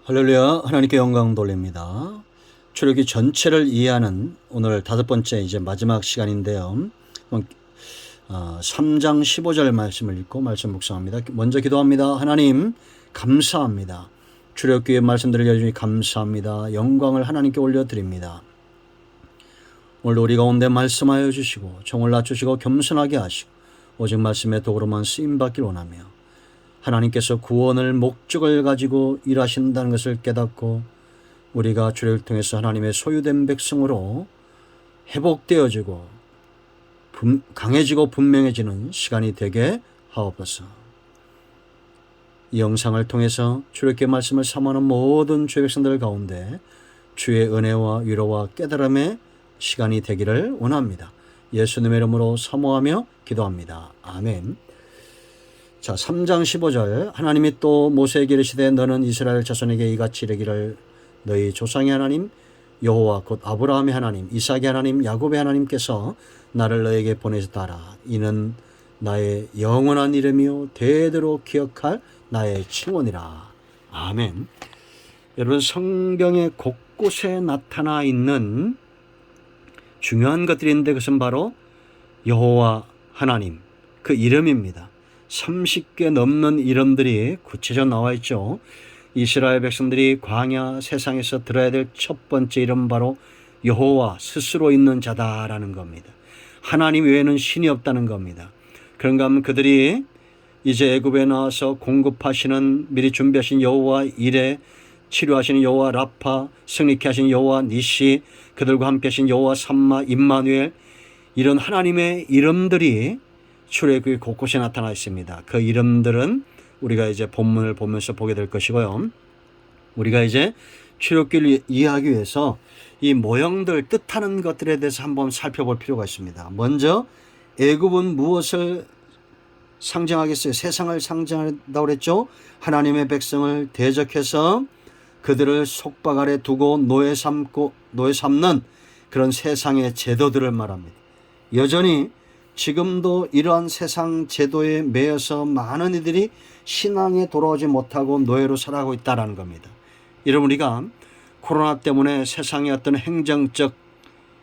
할렐루야, 하나님께 영광 돌립니다. 출애굽기 전체를 이해하는 오늘 5번째 이제 마지막 시간인데요. 3장 15절 말씀을 읽고 말씀 묵상합니다. 먼저 기도합니다. 하나님 감사합니다. 출애굽기의 말씀들을 여전히 감사합니다. 영광을 하나님께 올려드립니다. 오늘도 우리 가운데 말씀하여 주시고 종을 낮추시고 겸손하게 하시고 오직 말씀의 도구로만 쓰임받길 원하며 하나님께서 구원을 목적을 가지고 일하신다는 것을 깨닫고 우리가 주를 통해서 하나님의 소유된 백성으로 회복되어지고 강해지고 분명해지는 시간이 되게 하옵소서. 이 영상을 통해서 주의 말씀을 사모하는 모든 주의 백성들 가운데 주의 은혜와 위로와 깨달음의 시간이 되기를 원합니다. 예수님의 이름으로 사모하며 기도합니다. 아멘. 자, 3장 15절 하나님이 또 모세에게 이르시되 너는 이스라엘 자손에게 이같이 이르기를 너희 조상의 하나님 여호와 곧 아브라함의 하나님 이삭의 하나님 야곱의 하나님께서 나를 너에게 보내셨다라. 이는 나의 영원한 이름이요 대대로 기억할 나의 칭언이라. 아멘. 여러분, 성경의 곳곳에 나타나 있는 중요한 것들인데 그것은 바로 여호와 하나님 그 이름입니다. 30개 넘는 이름들이 구체적으로 나와 있죠. 이스라엘 백성들이 광야 세상에서 들어야 될 첫 번째 이름 바로 여호와 스스로 있는 자다라는 겁니다. 하나님 외에는 신이 없다는 겁니다. 그런가 하면 그들이 이제 애굽에 나와서 공급하시는 미리 준비하신 여호와 이레, 치료하시는 여호와 라파, 승리케 하신 여호와 니시, 그들과 함께 하신 여호와 삼마, 임마누엘, 이런 하나님의 이름들이 출애굽기 곳곳에 나타나 있습니다. 그 이름들은 우리가 이제 본문을 보면서 보게 될 것이고요. 우리가 이제 출애굽기를 이해하기 위해서 이 모형들 뜻하는 것들에 대해서 한번 살펴볼 필요가 있습니다. 먼저 애굽은 무엇을 상징하겠어요? 세상을 상징한다고 그랬죠. 하나님의 백성을 대적해서 그들을 속박 아래 두고 노예 삼는 그런 세상의 제도들을 말합니다. 여전히 지금도 이러한 세상 제도에 매여서 많은 이들이 신앙에 돌아오지 못하고 노예로 살아가고 있다는 겁니다. 여러분, 우리가 코로나 때문에 세상의 어떤 행정적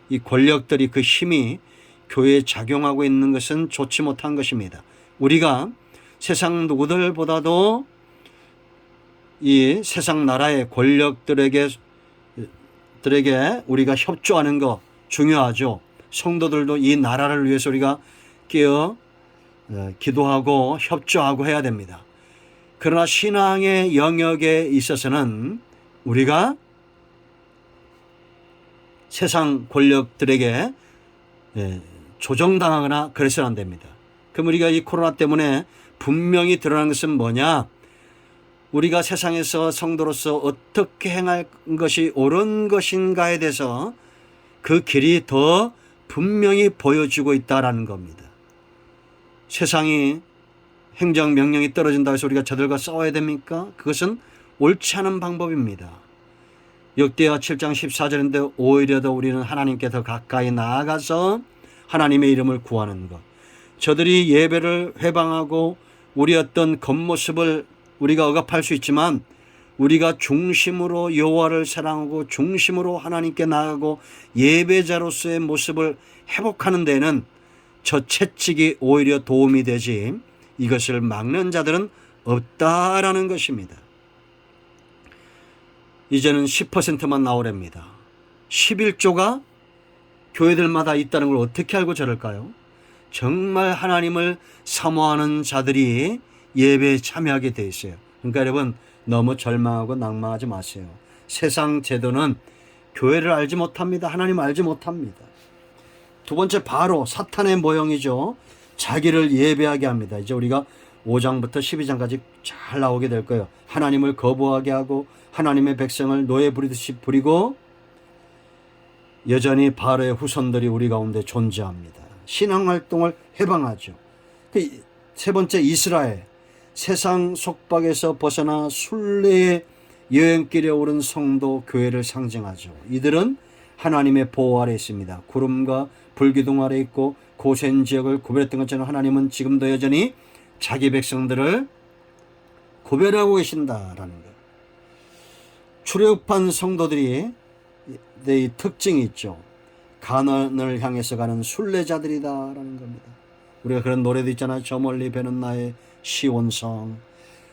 이 권력들이 그 힘이 교회에 작용하고 있는 것은 좋지 못한 것입니다. 우리가 세상 누구들보다도 이 세상 나라의 권력들에게 우리가 협조하는 거 중요하죠. 성도들도 이 나라를 위해서 우리가 기도하고 협조하고 해야 됩니다. 그러나 신앙의 영역에 있어서는 우리가 세상 권력들에게 조정당하거나 그래서는 안 됩니다. 그럼 우리가 이 코로나 때문에 분명히 드러난 것은 뭐냐? 우리가 세상에서 성도로서 어떻게 행할 것이 옳은 것인가에 대해서 그 길이 더 분명히 보여주고 있다는 겁니다. 세상이 행정명령이 떨어진다고 해서 우리가 저들과 싸워야 됩니까? 그것은 옳지 않은 방법입니다. 역대하 7장 14절인데 오히려 더 우리는 하나님께 더 가까이 나아가서 하나님의 이름을 구하는 것. 저들이 예배를 회방하고 우리 어떤 겉모습을 우리가 억압할 수 있지만 우리가 중심으로 여호와를 사랑하고 중심으로 하나님께 나아가고 예배자로서의 모습을 회복하는 데는 저 채찍이 오히려 도움이 되지 이것을 막는 자들은 없다라는 것입니다. 이제는 10%만 나오랍니다. 11조가 교회들마다 있다는 걸 어떻게 알고 저럴까요? 정말 하나님을 사모하는 자들이 예배에 참여하게 돼 있어요. 그러니까 여러분, 너무 절망하고 낭망하지 마세요. 세상 제도는 교회를 알지 못합니다. 하나님을 알지 못합니다. 두 번째, 바로 사탄의 모형이죠. 자기를 예배하게 합니다. 이제 우리가 5장부터 12장까지 잘 나오게 될 거예요. 하나님을 거부하게 하고 하나님의 백성을 노예 부리듯이 부리고 여전히 바로의 후손들이 우리 가운데 존재합니다. 신앙활동을 해방하죠. 세 번째, 이스라엘. 세상 속박에서 벗어나 순례의 여행길에 오른 성도 교회를 상징하죠. 이들은 하나님의 보호 아래 있습니다. 구름과 불기둥 아래 있고 고센 지역을 구별했던 것처럼 하나님은 지금도 여전히 자기 백성들을 구별하고 계신다라는 것. 출애굽한 성도들이 이 특징이 있죠. 가나안을 향해서 가는 순례자들이다라는 겁니다. 우리가 그런 노래도 있잖아요. 저 멀리 배는 나의 시온성.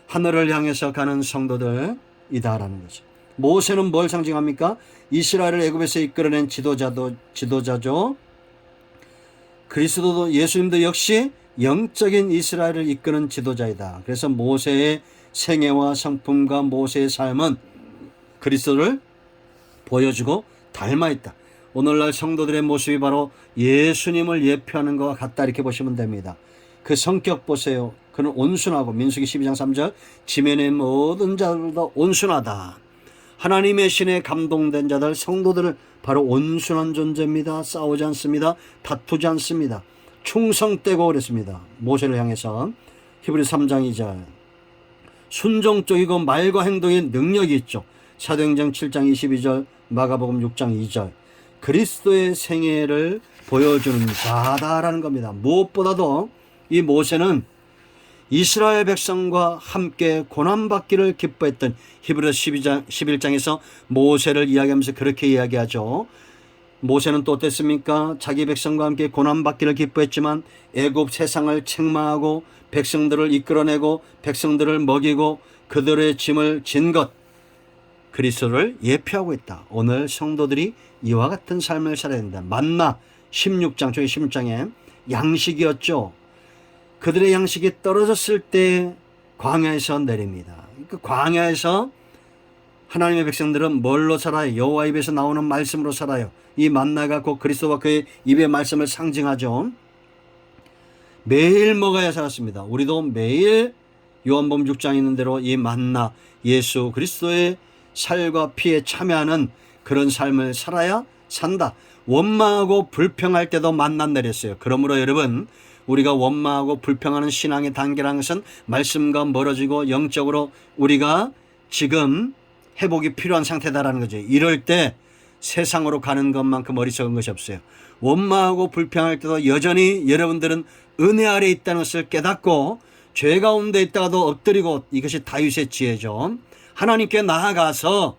하늘을 향해서 가는 성도들이다라는 거죠. 모세는 뭘 상징합니까? 이스라엘을 애굽에서 이끌어낸 지도자죠. 그리스도도 예수님도 역시 영적인 이스라엘을 이끄는 지도자이다. 그래서 모세의 생애와 성품과 모세의 삶은 그리스도를 보여주고 닮아 있다. 오늘날 성도들의 모습이 바로 예수님을 예표하는 것과 같다 이렇게 보시면 됩니다. 그 성격 보세요. 그는 온순하고 민수기 12장 3절 지면의 모든 자들보다 온순하다. 하나님의 신에 감동된 자들 성도들은 바로 온순한 존재입니다. 싸우지 않습니다. 다투지 않습니다. 충성되고 그랬습니다. 모세를 향해서 히브리서 3장 2절 순종적이고 말과 행동에 능력이 있죠. 사도행전 7장 22절 마가복음 6장 2절 그리스도의 생애를 보여주는 자다라는 겁니다. 무엇보다도 이 모세는 이스라엘 백성과 함께 고난받기를 기뻐했던 히브리서 11장에서 모세를 이야기하면서 그렇게 이야기하죠. 모세는 또 어땠습니까? 자기 백성과 함께 고난받기를 기뻐했지만 애굽 세상을 책망하고 백성들을 이끌어내고 백성들을 먹이고 그들의 짐을 진 것 그리스도를 예표하고 있다. 오늘 성도들이 이와 같은 삶을 살아야 된다. 만나 16장 저희 16장에 양식이었죠. 그들의 양식이 떨어졌을 때 광야에서 내립니다. 그 광야에서 하나님의 백성들은 뭘로 살아요? 여호와 입에서 나오는 말씀으로 살아요. 이 만나가 곧 그리스도와 그의 입의 말씀을 상징하죠. 매일 먹어야 살았습니다. 우리도 매일 요한복음 6장에 있는 대로 이 만나 예수 그리스도의 살과 피에 참여하는 그런 삶을 살아야 산다. 원망하고 불평할 때도 만나 내렸어요. 그러므로 여러분 우리가 원망하고 불평하는 신앙의 단계라는 것은 말씀과 멀어지고 영적으로 우리가 지금 회복이 필요한 상태다라는 거죠. 이럴 때 세상으로 가는 것만큼 어리석은 것이 없어요. 원망하고 불평할 때도 여전히 여러분들은 은혜 아래 있다는 것을 깨닫고 죄 가운데 있다가도 엎드리고 이것이 다윗의 지혜죠. 하나님께 나아가서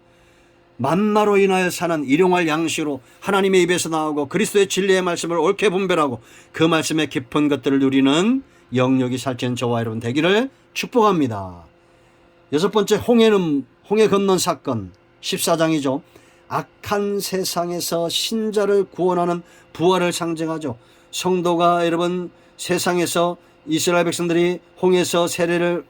만나로 인하여 사는 일용할 양식으로 하나님의 입에서 나오고 그리스도의 진리의 말씀을 옳게 분별하고 그 말씀의 깊은 것들을 누리는 영역이 살찌는 저와 여러분 되기를 축복합니다. 여섯 번째 홍해 건넌 사건 14장이죠. 악한 세상에서 신자를 구원하는 부활을 상징하죠. 성도가 여러분 세상에서 이스라엘 백성들이 홍해에서 세례를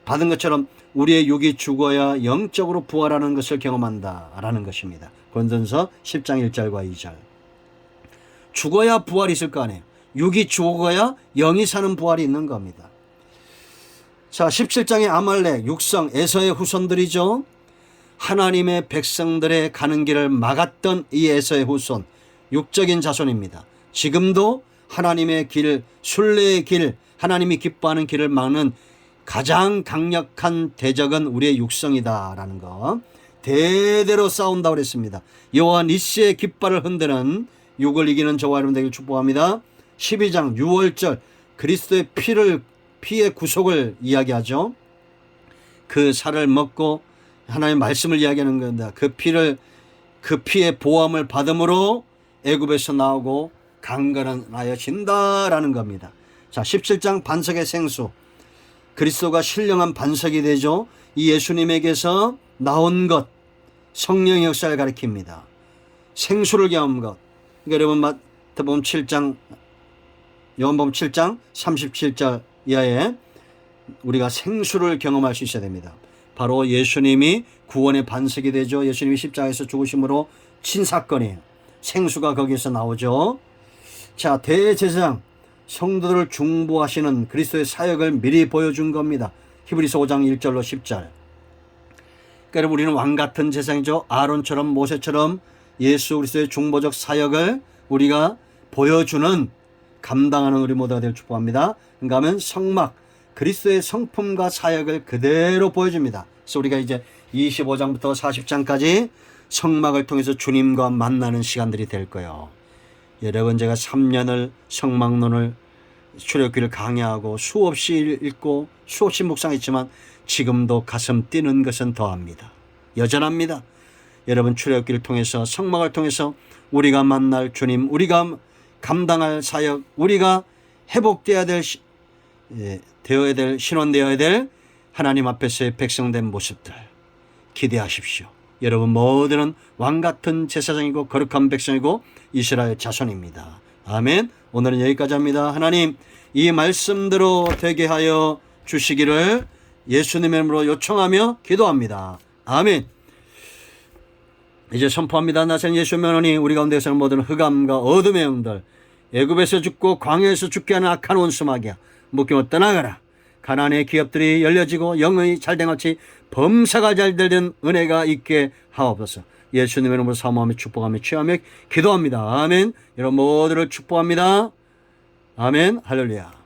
받은 것처럼 우리의 육이 죽어야 영적으로 부활하는 것을 경험한다라는 것입니다. 고린도전서 10장 1절과 2절. 죽어야 부활이 있을 거 아니에요. 육이 죽어야 영이 사는 부활이 있는 겁니다. 자, 17장의 아말렉, 육성, 에서의 후손들이죠. 하나님의 백성들의 가는 길을 막았던 이 에서의 후손, 육적인 자손입니다. 지금도 하나님의 길, 순례의 길, 하나님이 기뻐하는 길을 막는 가장 강력한 대적은 우리의 육성이다라는 거. 대대로 싸운다고 그랬습니다. 여호와 니시의 깃발을 흔드는 육을 이기는 저와 여러분 되길 축복합니다. 12장 6월절 그리스도의 피의 구속을 이야기하죠. 그 살을 먹고 하나님의 말씀을 이야기하는 겁니다. 그 피의 보함을 받음으로 애굽에서 나오고 강건하여진다라는 겁니다. 자, 17장 반석의 생수. 그리스도가 신령한 반석이 되죠. 이 예수님에게서 나온 것, 성령의 역사를 가리킵니다. 생수를 경험한 것. 그러니까 여러분 마태복음 7장, 요한복음 7장 37절 이하에 우리가 생수를 경험할 수 있어야 됩니다. 바로 예수님이 구원의 반석이 되죠. 예수님이 십자가에서 죽으심으로 친 사건이에요. 생수가 거기에서 나오죠. 자, 대제사장. 성도들을 중보하시는 그리스도의 사역을 미리 보여준 겁니다. 히브리서 5장 1절로 10절. 그러니까 우리는 왕같은 제사장이죠. 아론처럼 모세처럼 예수 그리스도의 중보적 사역을 우리가 보여주는 감당하는 우리 모두가 되길 축복합니다. 그러니까 하면 성막, 그리스도의 성품과 사역을 그대로 보여줍니다. 그래서 우리가 이제 25장부터 40장까지 성막을 통해서 주님과 만나는 시간들이 될 거예요. 여러분 제가 3년을 성막론을 출애굽기를 강의하고 수없이 읽고 수없이 묵상했지만 지금도 가슴 뛰는 것은 더합니다. 여전합니다. 여러분 출애굽기를 통해서 성막을 통해서 우리가 만날 주님, 우리가 감당할 사역, 우리가 회복되어야 될 되어야 될 신원되어야 될 하나님 앞에서의 백성된 모습들 기대하십시오. 여러분 모두는 왕같은 제사장이고 거룩한 백성이고 이스라엘 자손입니다. 아멘. 오늘은 여기까지 합니다. 하나님 이 말씀대로 되게 하여 주시기를 예수님의 이름으로 요청하며 기도합니다. 아멘. 이제 선포합니다. 나생 예수 면허니 우리 가운데 사는 모든 흑암과 어둠의 영들, 애굽에서 죽고 광야에서 죽게 하는 악한 원수마귀야 묶임을 떠나가라. 가나안의 기업들이 열려지고 영의 잘됨같이 범사가 잘 되는 은혜가 있게 하옵소서. 예수님의 이름으로 사모하며 축복하며 취하며 기도합니다. 아멘. 여러분 모두를 축복합니다. 아멘. 할렐루야.